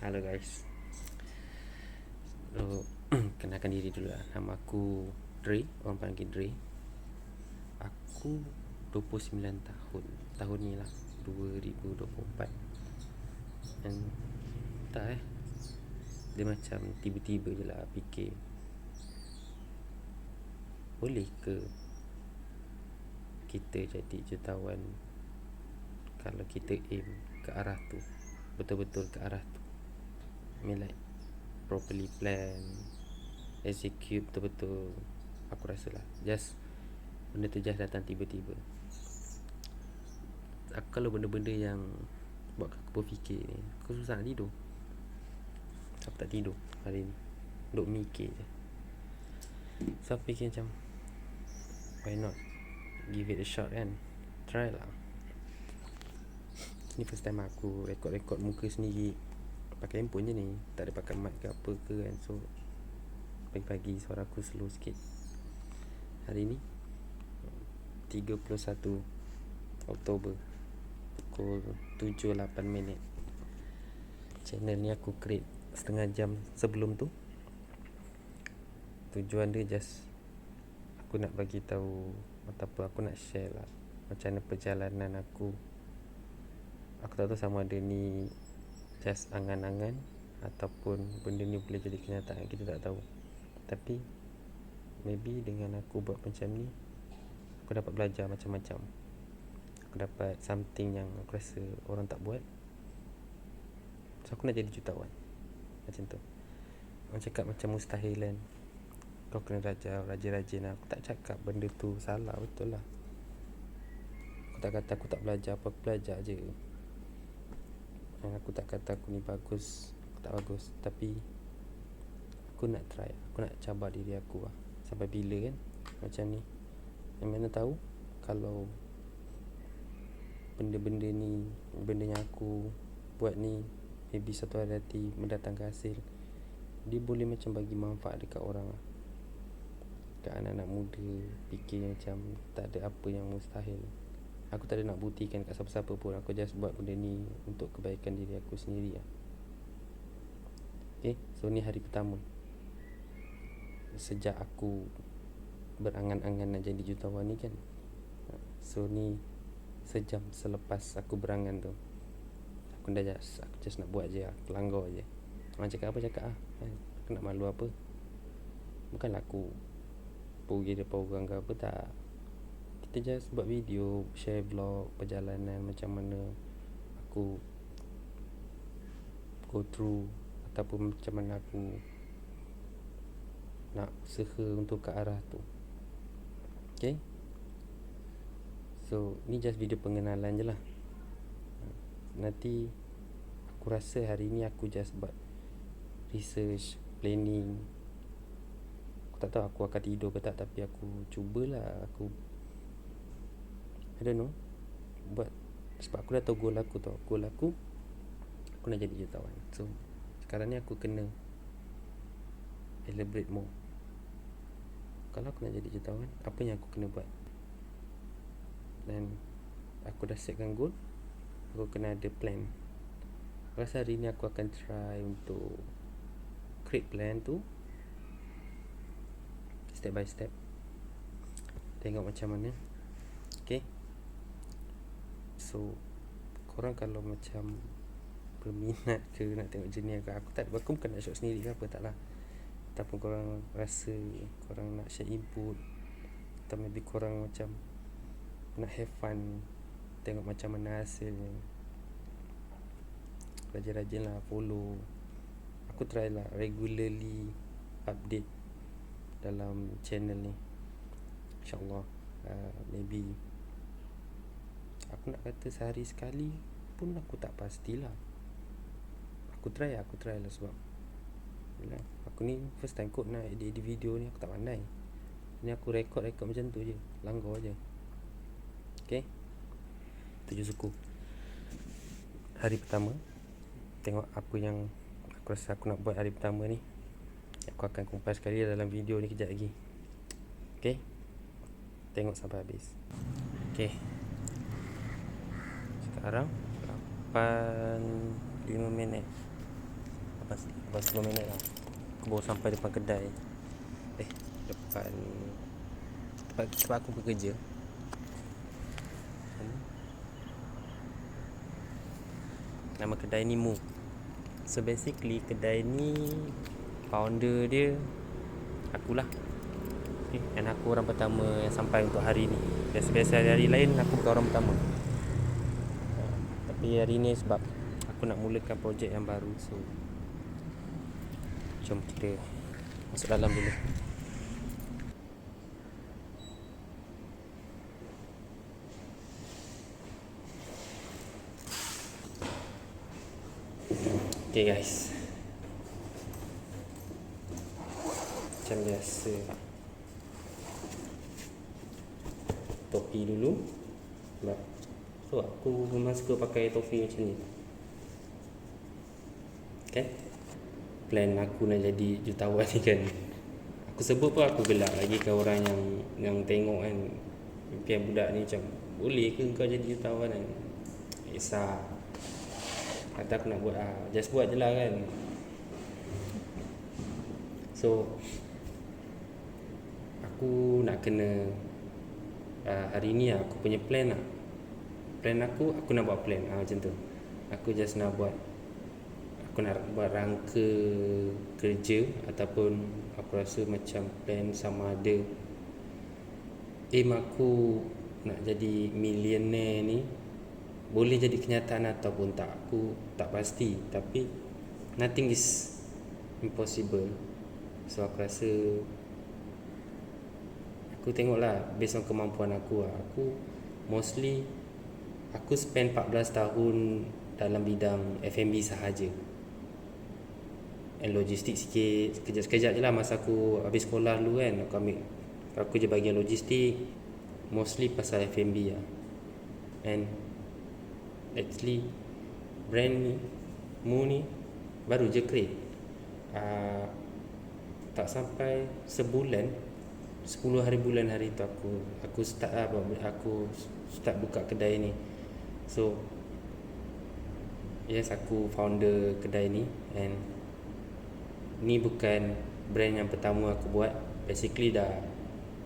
Halo guys. So, kenalkan diri dulu lah. Nama aku Dre, orang panggil Dre. Aku 29 tahun. Tahun ni lah 2024. Dan tak dia macam tiba-tiba je lah fikir, boleh ke kita jadi jutawan kalau kita aim ke arah tu, betul-betul ke arah tu. I mean like properly plan, execute betul-betul. Aku rasa lah benda tu just datang tiba-tiba. Kalau benda-benda yang buat aku berfikir ni, aku susah nak tidur. Aku tak tidur hari ni, duk mikir je. So aku fikir macam, why not give it a shot kan. Try lah. Ni first time aku rekod muka sendiri pakai handphone je ni, tak ada pakai mic ke apa ke kan. So pagi-pagi suara aku slow sikit. Hari ni 31 Oktober pukul 7.08. Channel ni aku create setengah jam sebelum tu. Tujuan dia just aku nak bagi tahu ataupun aku nak share lah macam mana perjalanan aku. Aku tak tahu sama ada ni just angan-angan ataupun benda ni boleh jadi kenyataan, kita tak tahu. Tapi maybe dengan aku buat macam ni, aku dapat belajar macam-macam. Aku dapat something yang aku rasa orang tak buat. So aku nak jadi jutawan macam tu. Orang cakap macam mustahil kan, kau kena rajin-rajin. Aku tak cakap benda tu salah, betul lah. Aku tak kata aku tak belajar apa, aku belajar je. Dan aku tak kata aku ni bagus, aku tak bagus. Tapi aku nak try, aku nak cabar diri aku lah. Sampai bila kan macam ni. Yang mana tahu kalau benda-benda ni, benda yang aku buat ni, maybe satu hari nanti mendatangkan hasil, dia boleh macam bagi manfaat dekat orang lah. Dekat anak-anak muda fikir macam tak ada apa yang mustahil. Aku tak ada nak buktikan kat siapa-siapa pun. Aku just buat benda ni untuk kebaikan diri aku sendiri lah. Okay, so ni hari pertama sejak aku berangan-angan nak jadi jutawan ni kan. So ni sejam selepas aku berangan tu, aku just nak buat je lah, pelanggar je. Orang cakap apa cakap lah kan? Aku nak malu apa? Bukanlah aku pergi depan orang ke apa, tak. Kita just buat video, share vlog perjalanan macam mana aku go through, ataupun macam mana aku nak usaha untuk ke arah tu. Okay, so ni just video pengenalan je lah. Nanti aku rasa hari ni aku just buat research, planning. Aku tak tahu aku akan tidur ke tak, tapi aku cubalah. Aku I don't know, buat. Sebab aku dah tahu goal aku tau. Goal aku nak jadi jutawan. So sekarang ni aku kena elaborate more. Kalau aku nak jadi jutawan, apa yang aku kena buat? Dan aku dah setkan goal, aku kena ada plan. Rasa hari ni aku akan try untuk create plan tu step by step. Tengok macam mana. Okay, so korang kalau macam berminat ke nak tengok jenis aku bukan nak shot sendiri ke apa, tak lah. Ataupun korang rasa korang nak share input, atau maybe korang macam nak have fun, tengok macam mana hasilnya, rajin-rajin lah follow. Aku try lah regularly update dalam channel ni, InsyaAllah. Maybe aku nak kata sehari sekali pun aku tak pastilah. Aku try lah sebab aku ni first time kot nak edit video ni. Aku tak pandai. Ni aku rekod macam tu je, langgar je. Okay, tujuh suku. Hari pertama, tengok apa yang aku rasa aku nak buat hari pertama ni. Aku akan kumpas sekali dalam video ni kejap lagi. Okay, tengok sampai habis. Okay, sekarang 8:05. lepas 10 minit lah aku baru sampai depan kedai. Depan tempat aku bekerja. Nama kedai ni Mu. So basically kedai ni founder dia akulah. Dan aku orang pertama yang sampai untuk hari ni. Biasa-biasa hari lain aku bukan orang pertama. Tapi hari ni sebab aku nak mulakan projek yang baru, so jom kita masuk dalam dulu. Okay guys, macam biasa topi dulu. So aku memang suka pakai topi macam ni kan. Plan aku nak jadi jutawan ni kan, aku sebut pun aku gelak lagi ke orang yang tengok kan. Impian budak ni macam, boleh ke kau jadi jutawan kan? Kisah kata aku nak buat just buat je lah kan. So aku nak kena hari ni aku punya plan lah. Plan aku nak buat plan macam tu. Aku just nak buat, aku nak buat rangka kerja, ataupun aku rasa macam plan sama ada aim aku nak jadi millionaire ni boleh jadi kenyataan ataupun tak. Aku tak pasti, tapi nothing is impossible. So aku rasa aku tengoklah based on kemampuan aku lah. Aku mostly aku spend 14 tahun dalam bidang F&B sahaja, and logistik sikit, sekejap-sekejap je lah. Masa aku habis sekolah dulu kan, aku je bahagian logistik, mostly pasal F&B lah. And actually brand ni Mu ni baru je create, tak sampai sebulan, 10 hari bulan hari tu aku start aku start buka kedai ni. So yes, aku founder kedai ni, and ni bukan brand yang pertama aku buat. Basically dah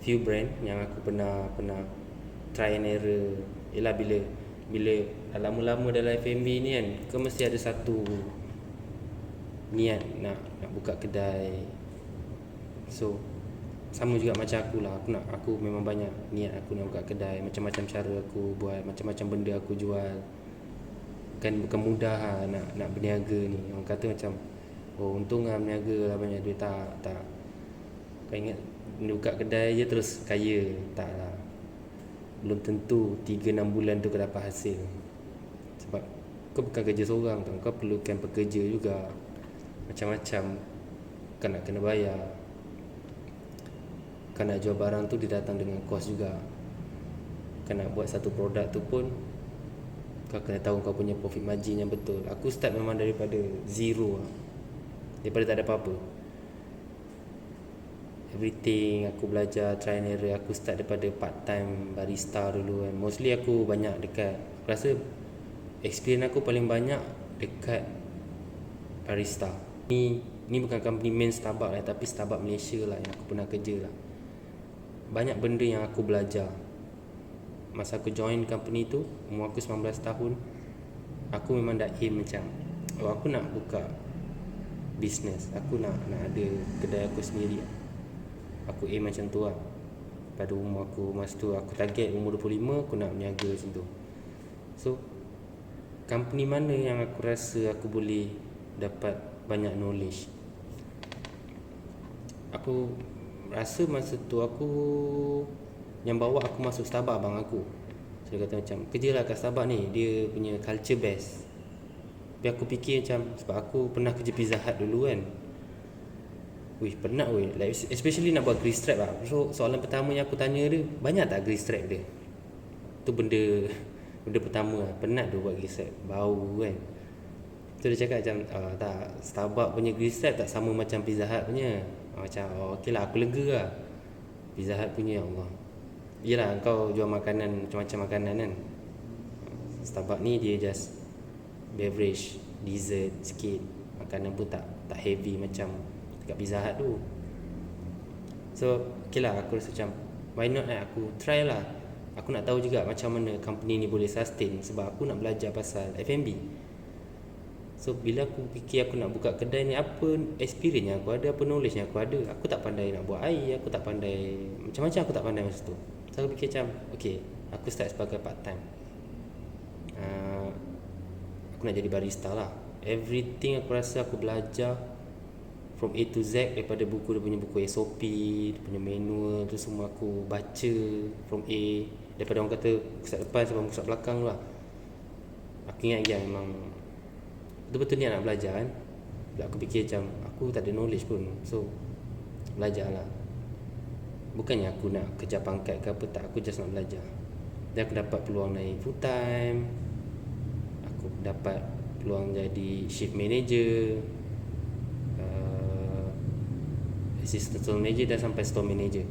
few brand yang aku pernah try and error. Yelah, bila lama-lama dalam F&B ni kan, kau mesti ada satu niat nak buka kedai. So sama juga macam aku lah, aku memang banyak niat aku nak buka kedai. Macam-macam cara aku buat, macam-macam benda aku jual. Bukan mudah lah nak berniaga ni. Orang kata macam, oh untung lah berniaga lah, banyak duit. Tak kau ingat buka kedai je terus kaya? Tak lah, belum tentu 3-6 bulan tu kau dapat hasil. Sebab kau bukan kerja seorang tu, kau perlukan pekerja juga. Macam-macam kau nak kena bayar. Kau nak jual barang tu, dia datang dengan kos juga. Kau nak buat satu produk tu pun kau kena tahu kau punya profit margin yang betul. Aku start memang daripada zero lah. Daripada tak ada apa-apa, everything aku belajar, try and error. Aku start daripada part time barista dulu kan. Mostly aku banyak dekat, aku rasa experience aku paling banyak dekat barista. Ni bukan company main Starbucks lah, tapi Starbucks Malaysia lah yang aku pernah kerja lah. Banyak benda yang aku belajar masa aku join company tu. Umur aku 19 tahun, aku memang dah aim macam, aku nak buka business, aku nak ada kedai aku sendiri. Aku aim macam tu lah. Pada umur aku masa tu, aku target umur 25 aku nak berniaga macam tu. So company mana yang aku rasa aku boleh dapat banyak knowledge? Aku rasa masa tu yang bawa aku masuk Starbucks abang aku. So dia kata macam, kerjalah kat Starbucks ni, dia punya culture best. Tapi aku fikir macam, sebab aku pernah kerja Pizza Hut dulu kan. Penat like, especially nak buat grease trap lah. So soalan pertama yang aku tanya dia, banyak tak grease trap dia? Tu benda pertama lah. Penat tu buat grease trap, bau kan. So dia cakap macam, tak, Starbucks punya grease trap tak sama macam Pizza Hut punya. Macam okey lah, aku lega lah. Pizza Hut punya, Allah, yelah kau jual makanan, macam-macam makanan kan. Starbucks ni dia just beverage, dessert sikit. Makanan pun tak heavy macam dekat Pizza Hut tu. So okay lah, aku rasa macam why not aku try lah. Aku nak tahu juga macam mana company ni boleh sustain, sebab aku nak belajar pasal F&B. So bila aku fikir aku nak buka kedai ni, apa experience yang aku ada, apa knowledge yang aku ada. Aku tak pandai nak buat air, aku tak pandai macam-macam, aku tak pandai masa tu. So aku fikir macam okay, aku start sebagai part time. Aku nak jadi barista lah. Everything aku rasa aku belajar from A to Z, daripada buku, dia punya buku SOP, dia punya manual tu semua aku baca from A, daripada orang kata pusat depan sampai pusat belakang lah. Aku ingat yang memang betul-betul niat nak belajar kan. Bila aku fikir macam aku tak ada knowledge pun, so belajar lah. Bukannya aku nak kejar pangkat ke apa, tak, aku just nak belajar. Dan aku dapat peluang naik full time, aku dapat peluang jadi shift manager, assistant store manager, dan sampai store manager.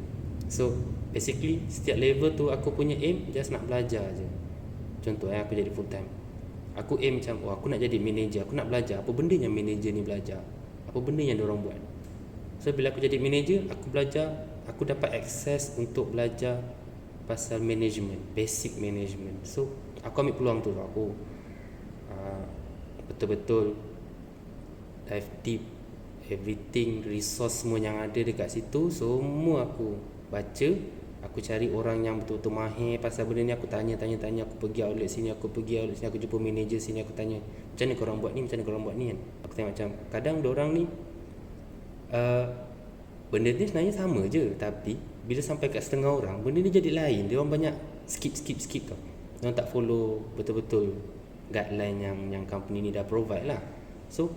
So basically setiap level tu aku punya aim just nak belajar je. Contoh aku jadi full time, aku aim macam aku nak jadi manager, aku nak belajar apa benda yang manager ni belajar, apa benda yang diorang buat. So bila aku jadi manager, aku belajar, aku dapat akses untuk belajar pasal management, basic management. So aku ambil peluang tu, aku betul-betul dive deep, everything, resource semua yang ada dekat situ, semua aku baca. Aku cari orang yang betul-betul mahir pasal benda ni. Aku tanya, aku pergi outlet sini, aku pergi outlet sini, aku jumpa manager sini, aku tanya macam mana korang buat ni, macam mana korang buat ni kan. Aku tengok macam kadang diorang ni benda ni sebenarnya sama je, tapi bila sampai kat setengah orang, benda ni jadi lain. Diorang banyak skip tau. Diorang tak follow betul-betul guideline yang company ni dah provide lah. So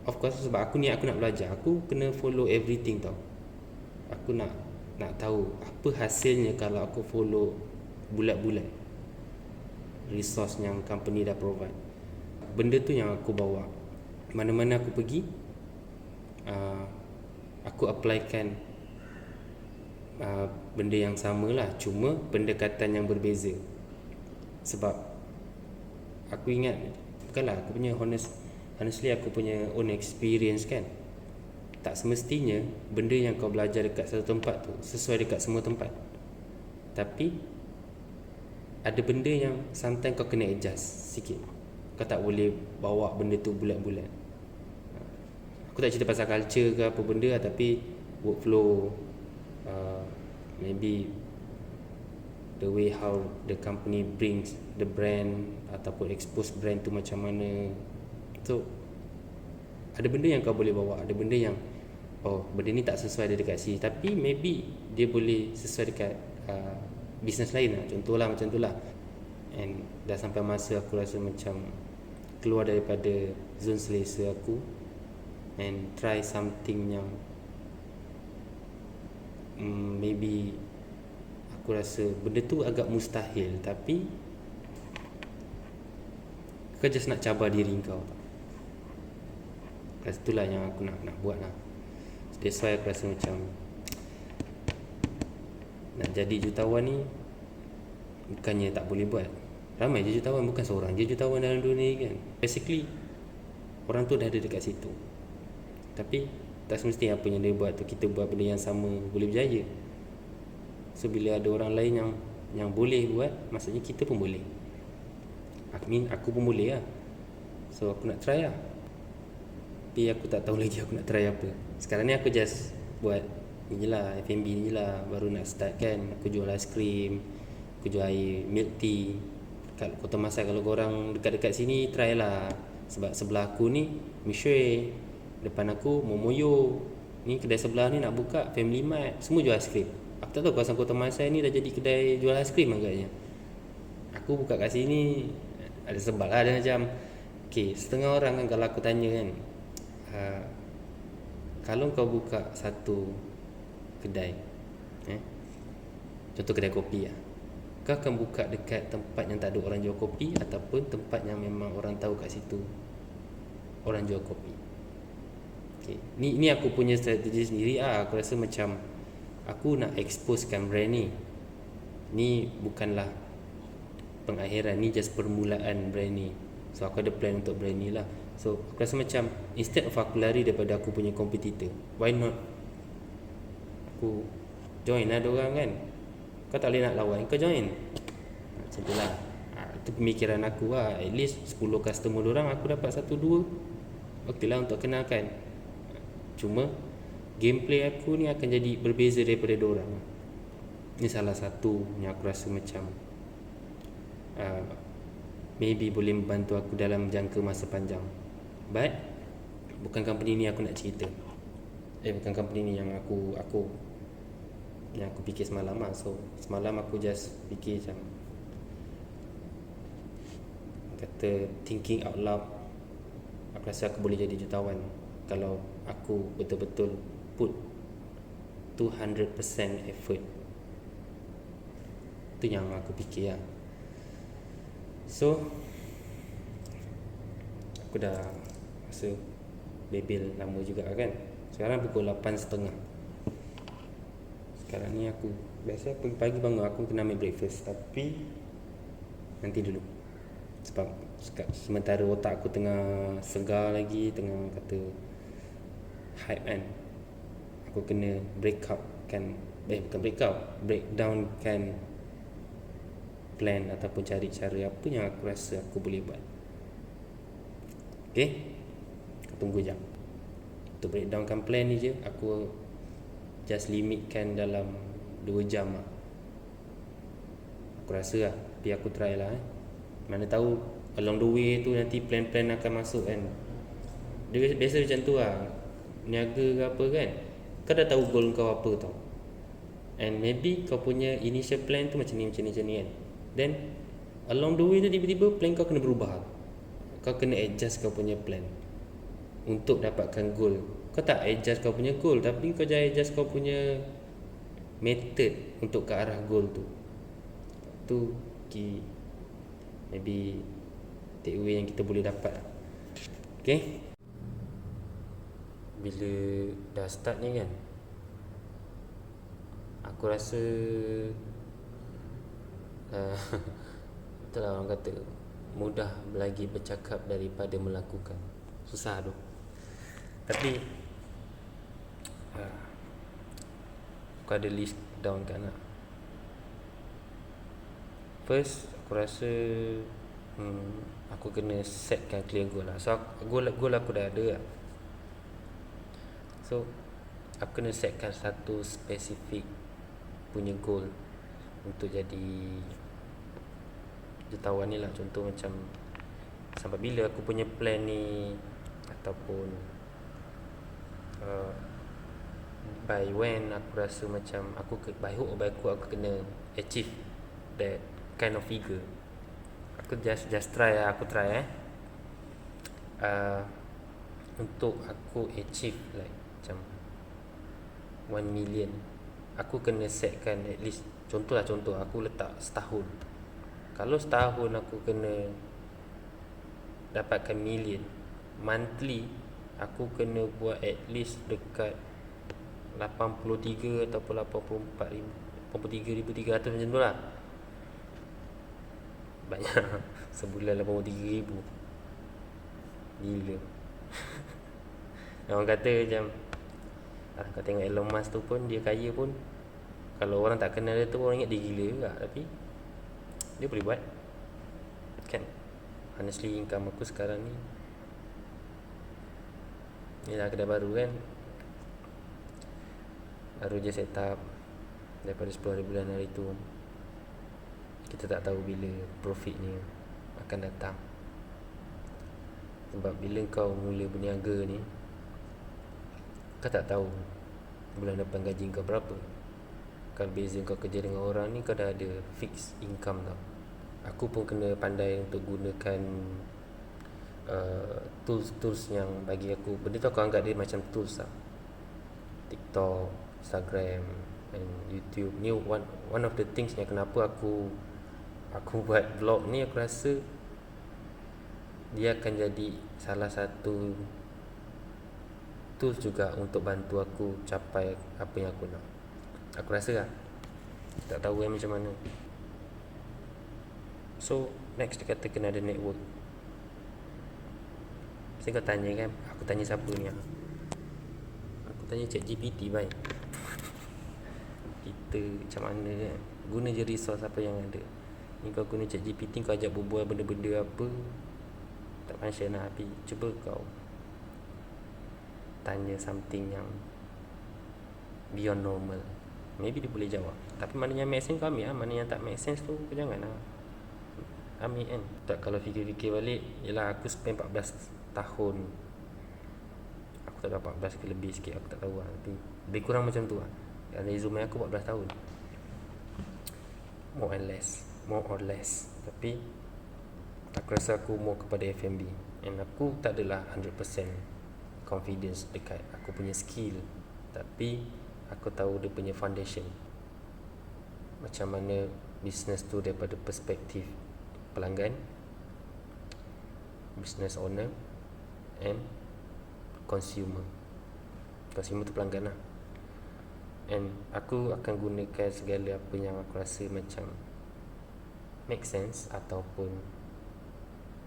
of course, sebab aku ni aku nak belajar, aku kena follow everything tau. Aku nak tahu apa hasilnya kalau aku follow bulat-bulat resource yang company dah provide. Benda tu yang aku bawa mana-mana aku pergi. Aku applykan benda yang sama lah, cuma pendekatan yang berbeza. Sebab aku ingat, bukanlah aku punya honestly aku punya own experience kan, tak semestinya benda yang kau belajar dekat satu tempat tu sesuai dekat semua tempat. Tapi ada benda yang sometimes kau kena adjust sikit. Kau tak boleh bawa benda tu bulat-bulat. Aku tak cerita pasal culture ke apa benda, tapi workflow, maybe the way how the company brings the brand ataupun expose brand tu macam mana. So ada benda yang kau boleh bawa, ada benda yang benda ni tak sesuai dia dekat sini, tapi maybe dia boleh sesuai dekat bisnes lain lah. Contohlah macam tu lah. And dah sampai masa aku rasa macam keluar daripada zone selesa aku and try something yang maybe aku rasa benda tu agak mustahil, tapi kau just nak cabar diri kau. Itulah yang aku nak buat lah. That's why aku rasa macam nak jadi jutawan ni bukannya tak boleh buat. Ramai je jutawan, bukan seorang je jutawan dalam dunia ni kan. Basically orang tu dah ada dekat situ, tapi tak semestinya apa yang dia buat tu kita buat benda yang sama boleh berjaya. So bila ada orang lain yang boleh buat, maksudnya kita pun boleh. Aku pun boleh lah. So aku nak try lah, tapi aku tak tahu lagi aku nak try apa. Sekarang ni aku just buat ni je lah, F&B ni je lah, baru nak start kan. Aku jual aiskrim, aku jual air milk tea kat Kota Masai. Kalau korang dekat-dekat sini, try lah. Sebab sebelah aku ni Mishui, depan aku Momoyo, ni kedai sebelah ni nak buka Family Mart, semua jual aiskrim. Aku tak tahu kawasan Kota Masai ni dah jadi kedai jual aiskrim agaknya. Aku buka kat sini ada sebab lah, ada macam okay, setengah orang kan kalau aku tanya kan, kalau kau buka satu kedai, contoh kedai kopi lah, kau akan buka dekat tempat yang tak ada orang jual kopi ataupun tempat yang memang orang tahu kat situ orang jual kopi? Okay. Ni aku punya strategi sendiri lah. Aku rasa macam aku nak exposekan brand ni. Ni bukanlah pengakhiran, ni just permulaan brand ni. So aku ada plan untuk brand ni lah. So aku rasa macam instead of aku lari daripada aku punya competitor, why not aku join lah diorang kan. Kau tak boleh nak lawan, kau join. Macam tu lah. Itu pemikiran aku lah. At least 10 customer diorang aku dapat 1-2, okey lah untuk kenalkan. Cuma gameplay aku ni akan jadi berbeza daripada diorang. Ini salah satu yang aku rasa macam maybe boleh membantu aku dalam jangka masa panjang. But bukan company ni aku nak cerita. Bukan company ni yang aku fikir semalam lah. So semalam aku just fikir macam, kata thinking out loud, aku rasa aku boleh jadi jutawan kalau aku betul-betul put 200% effort. Itu yang aku fikir lah. So aku dah rasa bebel lama juga kan. Sekarang pukul 8.30. Sekarang ni aku biasa pagi-pagi bangun aku kena ambil breakfast, tapi nanti dulu. Sebab sementara otak aku tengah segar lagi, tengah kata hype kan, aku kena break down kan plan ataupun cari cara apa yang aku rasa aku boleh buat. Okay, aku tunggu jap. Untuk breakdownkan plan ni je, aku just limitkan dalam 2 jam lah. Aku rasa lah, tapi aku try lah Mana tahu along the way tu nanti plan-plan akan masuk kan. Dia biasa macam tu lah, niaga ke apa kan, kau dah tahu goal kau apa tau. And maybe kau punya initial plan tu macam ni kan. Then along the way tu tiba-tiba plan kau kena berubah. Kau kena adjust kau punya plan untuk dapatkan goal. Kau tak adjust kau punya goal, tapi kau jangan adjust kau punya method untuk ke arah goal tu. Tu maybe take away yang kita boleh dapat. Okay, bila dah start ni kan, aku rasa itulah orang kata mudah lagi bercakap daripada melakukan. Susah tu. Tapi aku ada list down kan lah. First aku rasa aku kena setkan clear goal lah. So goal aku dah ada lah. So aku kena setkan satu spesifik punya goal untuk jadi jutawan ni lah. Contoh macam sampai bila aku punya plan ni, ataupun by when aku rasa macam by hook or by crook aku kena achieve that kind of figure. Aku just try lah. Aku try untuk aku achieve like macam 1 million, aku kena setkan at least, contoh aku letak setahun. Kalau setahun aku kena dapatkan million, monthly aku kena buat at least dekat 83 ataupun 83,300 macam tu lah. Banyak. Sebulan 83,000, gila. Orang kata macam kau tengok Elon Musk tu pun, dia kaya pun, kalau orang tak kenal dia tu orang ingat dia gila juga, tapi dia boleh buat kan. Honestly income aku sekarang ni, ni lah kedai baru kan, baru je set up daripada 10 hari bulan hari tu. Kita tak tahu bila profitnya akan datang. Sebab bila kau mula berniaga ni, kau tak tahu bulan depan gaji kau berapa. Kalau beza kau kerja dengan orang ni, kau dah ada fixed income tau. Aku pun kena pandai untuk gunakan tools yang bagi aku, benda tu aku anggap dia macam tools lah. TikTok, Instagram and YouTube ni one of the things yang kenapa aku buat vlog ni. Aku rasa dia akan jadi salah satu tools juga untuk bantu aku capai apa yang aku nak. Aku rasa lah, tak tahu macam mana. So next dia kata kena ada network. Mesti kau tanya kan, aku tanya siapa ni? Aku tanya ChatGPT baik. Kita macam mana kan, guna je resource apa yang ada. Ni kau guna ChatGPT, kau ajak berbual benda-benda apa, tak function lah. Tapi cuba kau tanya something yang beyond normal, maybe dia boleh jawab. Tapi mana yang make sense kau ambil lah, mana yang tak make sense tu kau jangan lah ambil kan. Tak, kalau fikir-fikir balik, yelah aku spend 14 tahun, aku tak tahu 14 ke lebih sikit, aku tak tahu lah, tapi lebih kurang macam tu lah. Dan resume aku 14 tahun, more or less. Tapi aku rasa aku more kepada F&B, and aku tak adalah 100% confidence dekat aku punya skill, tapi aku tahu dia punya foundation, macam mana business tu daripada perspektif pelanggan, business owner, and consumer tu pelanggan lah. And aku akan gunakan segala apa yang aku rasa macam make sense ataupun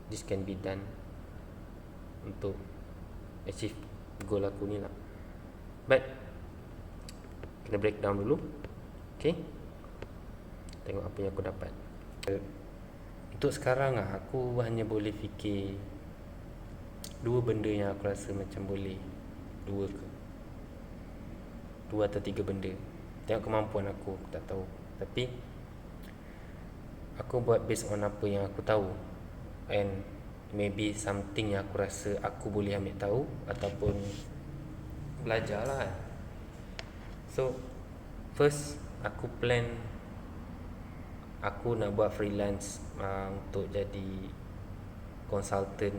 this can be done untuk achieve goal aku ni lah. But kena break down dulu, okay? Tengok apa yang aku dapat. Untuk sekarang lah, aku hanya boleh fikir 2 benda yang aku rasa macam boleh, 2 atau 3 benda. Tengok kemampuan aku tak tahu. Tapi aku buat based on apa yang aku tahu, and maybe something yang aku rasa aku boleh ambil tahu ataupun belajar lah. So first, aku plan aku nak buat freelance untuk jadi consultant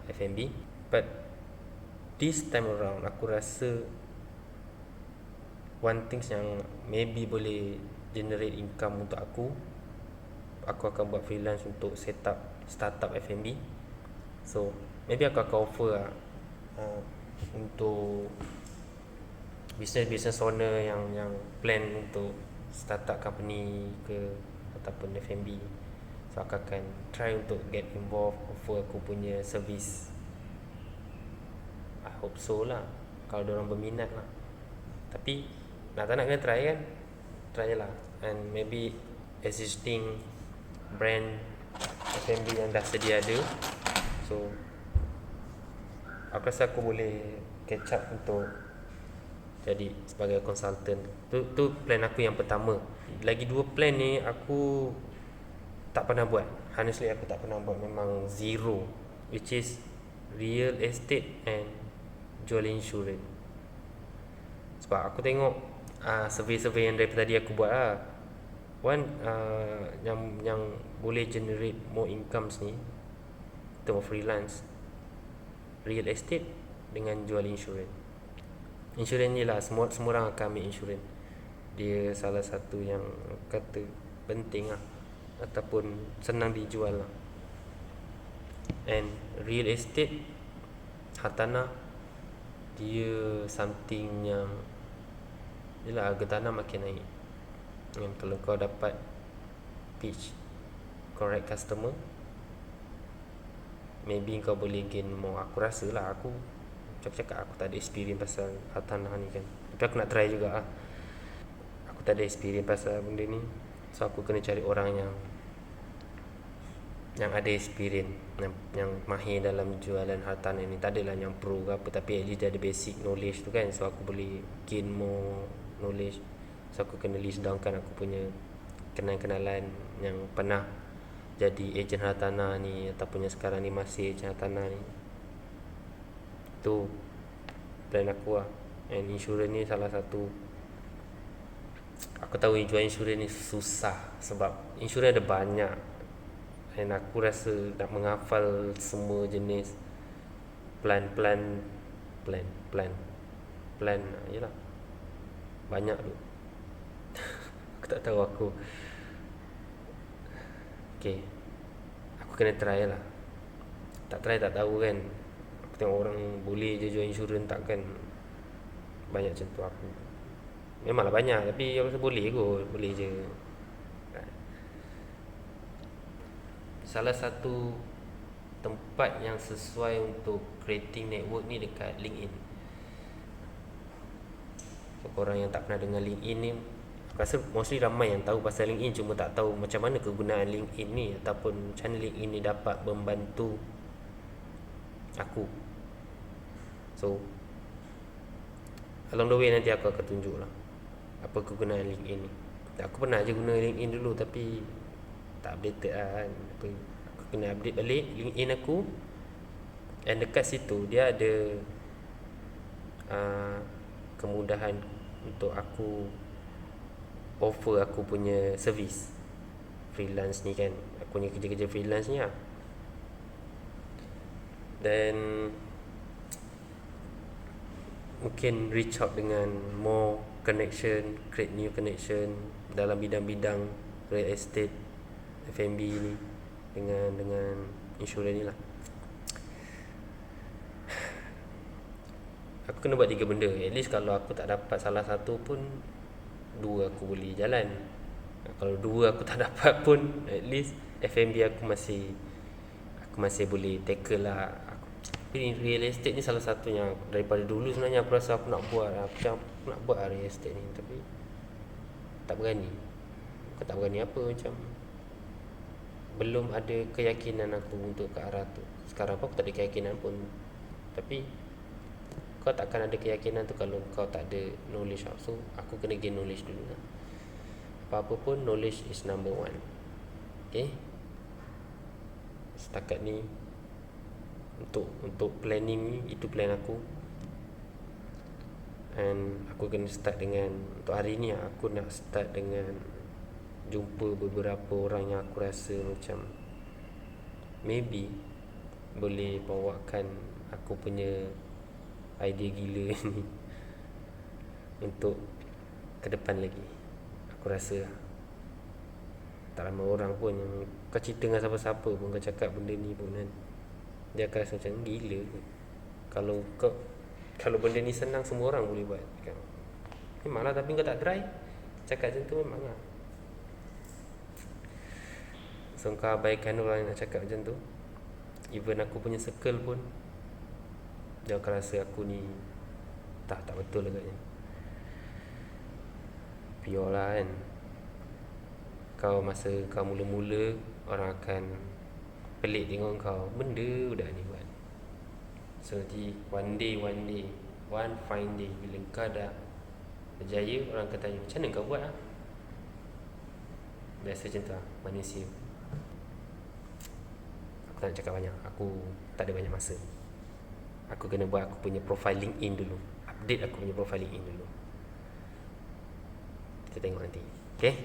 F&B. But this time around, aku rasa one things yang maybe boleh generate income untuk aku akan buat freelance untuk set up startup F&B. So maybe aku akan offer lah, untuk business owner yang plan untuk startup company ke ataupun F&B. So aku akan try untuk get involved, offer aku punya service. I hope so lah, kalau diorang berminat lah. Tapi nak tak nak kena try kan, try je lah. And maybe existing brand F&B yang dah sedia ada, so aku rasa aku boleh catch up untuk jadi sebagai consultant. Tu plan aku yang pertama. Lagi 2 plan ni aku tak pernah buat. Honestly aku tak pernah buat, memang zero, which is real estate and jual insurans. Sebab aku tengok survey-survey yang dari tadi aku buat lah, one yang boleh generate more incomes ni, term freelance, real estate dengan jual insurans. Insurans ni lah, semua orang akan ambil insurans. Dia salah satu yang kata penting lah, ataupun senang dijual lah. And real estate, hartanah, dia something yang yelah, harga tanah makin naik. Dan kalau kau dapat pitch correct customer, maybe kau boleh gain more. Aku rasa lah, aku cakap aku tak ada experience pasal hartanah ni kan, tapi aku nak try juga lah. Aku tak ada experience pasal benda ni, so aku kena cari orang yang ada experience, yang mahir dalam jualan hartanah ni. Tak adalah yang pro ke apa, tapi at least dia ada basic knowledge tu kan, so aku boleh gain more knowledge. So aku kena list down kan aku punya kenalan-kenalan yang pernah jadi ejen hartanah ni, ataupun yang sekarang ni masih ejen hartanah ni. Tu plan aku lah. And insurans ni salah satu, aku tahu jual insurans ni susah sebab insurans ada banyak, dan aku rasa nak menghafal semua jenis plan yelah, banyak tu. Aku tak tahu aku. Okay, aku kena try lah. Tak try tak tahu kan. Aku tengok orang boleh je jual insurans, takkan banyak macam tu aku. Memanglah banyak, tapi aku rasa boleh kot, boleh je. Salah satu tempat yang sesuai untuk creating network ni dekat LinkedIn. So, korang yang tak pernah dengar LinkedIn ni, aku rasa mostly ramai yang tahu pasal LinkedIn, cuma tak tahu macam mana kegunaan LinkedIn ni, ataupun macam mana LinkedIn ni dapat membantu aku. So along the way nanti aku akan tunjuk lah apa kegunaan LinkedIn ni. Aku pernah je guna LinkedIn dulu tapi tak updated lah kan. Aku kena update balik LinkedIn aku. Dan dekat situ dia ada kemudahan untuk aku offer aku punya servis freelance ni kan. Aku punya kerja-kerja freelance ni lah. Dan mungkin reach out dengan more connection, create new connection dalam bidang-bidang real estate, F&B ni, dengan insurans ni lah. Aku kena buat 3 benda. At least kalau aku tak dapat salah satu pun, 2 aku boleh jalan. Kalau 2 aku tak dapat pun, at least F&B aku masih boleh tackle lah. Tapi real estate ni salah satunya. Daripada dulu sebenarnya aku rasa aku nak buat lah. Aku nak buat real estate ni, tapi tak berani. Aku tak berani apa, macam belum ada keyakinan aku untuk ke arah tu. Sekarang pun aku tak ada keyakinan pun. Tapi kau takkan ada keyakinan tu kalau kau tak ada knowledge. So aku kena gain knowledge dulu lah. Apa-apa pun knowledge is number 1. Okay, setakat ni untuk planning ni, itu plan aku. And aku kena start dengan, untuk hari ni aku nak start dengan jumpa beberapa orang yang aku rasa macam maybe boleh bawakan aku punya idea gila ni untuk ke depan lagi. Aku rasa tak ramai orang pun yang kau cerita dengan siapa-siapa pun, kau cakap benda ni pun kan, dia akan rasa macam gila. Kalau benda ni senang, semua orang boleh buat kan? Memanglah, tapi kau tak try, cakap macam tu memang lah. So kau abaikan orang yang nak cakap macam tu. Even aku punya circle pun, dia akan rasa aku ni tak betul agaknya. Pure lah kan. Kau masa kau mula-mula, orang akan pelik tengok kau, benda budak ni buat. So nanti one fine day, bila kau dah berjaya, orang akan tanya, macam mana kau buat lah? Biasa macam tu lah manusia. Aku tak nak cakap banyak, aku tak ada banyak masa. Aku kena buat aku punya profile LinkedIn dulu, update aku punya profile LinkedIn dulu. Kita tengok nanti. Okay.